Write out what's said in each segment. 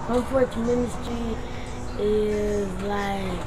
Porch Ministry is like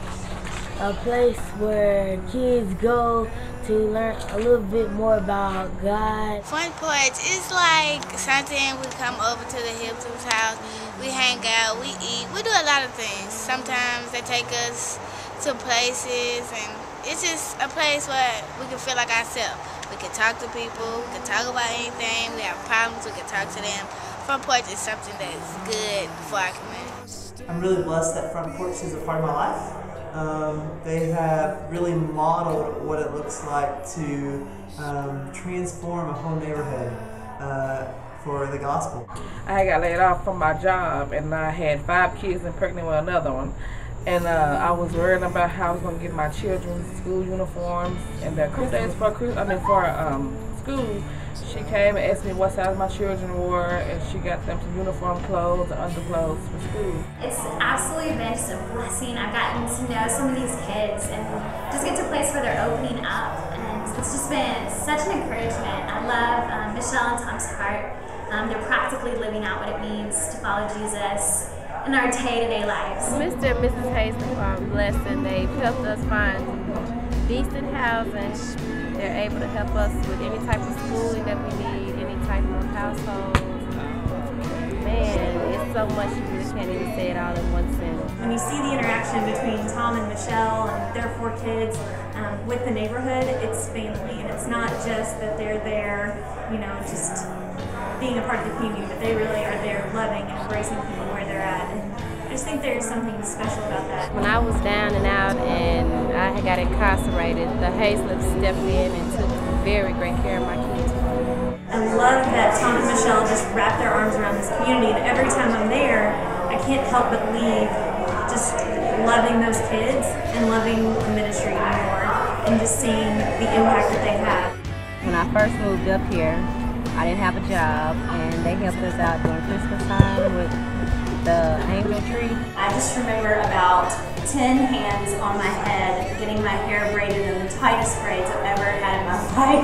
a place where kids go to learn a little bit more about God. Front porch is like something we come over to the Hilton's house, we hang out, we eat, we do a lot of things. Sometimes they take us to places, and it's just a place where we can feel like ourselves. We can talk to people, we can talk about anything, we have problems, we can talk to them. Front porch is something that's good for our community. I'm really blessed that Front Porch is a part of my life. They have really modeled what it looks like to transform a whole neighborhood for the gospel. I got laid off from my job, and I had 5 kids and pregnant with another one. And I was worried about how I was going to get my children's school uniforms. And the Christmas for school, she came and asked me what size my children were, and she got them some uniform clothes and underclothes for school. It's absolutely been just a blessing. I've gotten to know some of these kids and just get to a place where they're opening up, and it's just been such an encouragement. I love Michelle and Tom's heart. They're practically living out what it means to follow Jesus in our day-to-day lives. Mr. and Mrs. Hastings are blessed, and they've helped us find decent housing. They're able to help us with any type of schooling that we need, any type of household. Man, it's so much you just can't even say it all in one sentence. When you see the interaction between Tom and Michelle and their 4 kids with the neighborhood, it's family. And it's not just that they're there, just being a part of the community, but they really are there loving and embracing people where they're at. And I just think there's something special about that. When I was down and out and I had got incarcerated, the Hazelets stepped in and took very great care of my kids. I love that Tom and Michelle just wrap their arms around this community, and every time I'm there, I can't help but leave just loving those kids and loving the ministry more, and just seeing the impact that they have. When I first moved up here, I didn't have a job, and they helped us out during Christmas time with the angel tree. I just remember about 10 hands on my head, getting my hair braided in the tightest braids I've ever had in my life,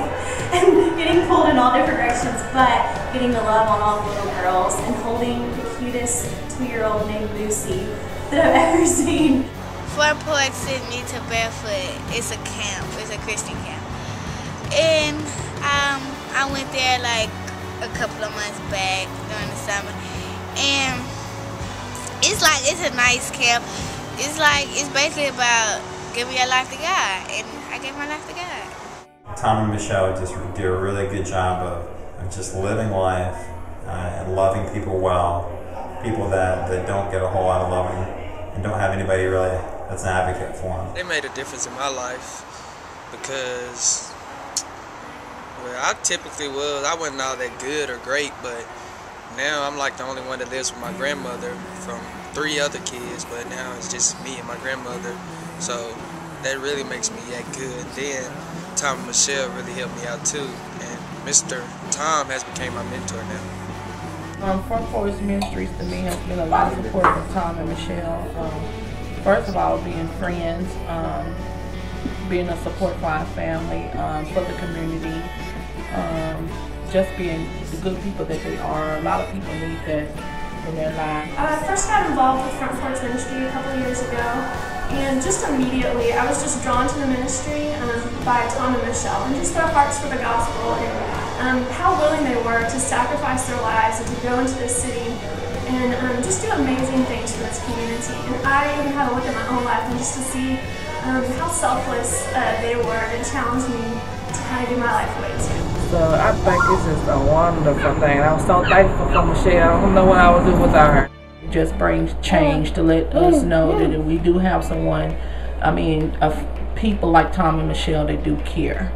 and getting pulled in all different directions, but getting to love on all the little girls and holding the cutest 2-year-old named Lucy that I've ever seen. Front Porch sent me to Barefoot. It's a camp, it's a Christian camp. And I went there like a couple of months back during the summer. And it's a nice camp. It's basically about giving your life to God, and I gave my life to God. Tom and Michelle just do a really good job of just living life and loving people well. People that don't get a whole lot of loving and don't have anybody really that's an advocate for them. They made a difference in my life because I typically I wasn't all that good or great, but now I'm like the only one that lives with my grandmother from 3 other kids, but now it's just me and my grandmother, so that really makes me act good. Then Tom and Michelle really helped me out too, and Mr. Tom has became my mentor now. Front Porch Ministries to me has been a lot of support from Tom and Michelle. First of all, being friends, being a support for our family, for the community, just being the good people that they are. A lot of people need that in their lives. I first got involved with Front Porch Ministry a couple of years ago, and just immediately I was just drawn to the ministry by Tom and Michelle, and just their hearts for the gospel, and how willing they were to sacrifice their lives and to go into this city and just do amazing things for this community. And I even had to look at my own life and just to see how selfless they were, and challenged me to kind of give my life away too. So I think it's just a wonderful thing. I'm so thankful for Michelle. I don't know what I would do without her. It just brings change to let us know that we do have someone, of people like Tom and Michelle that do care.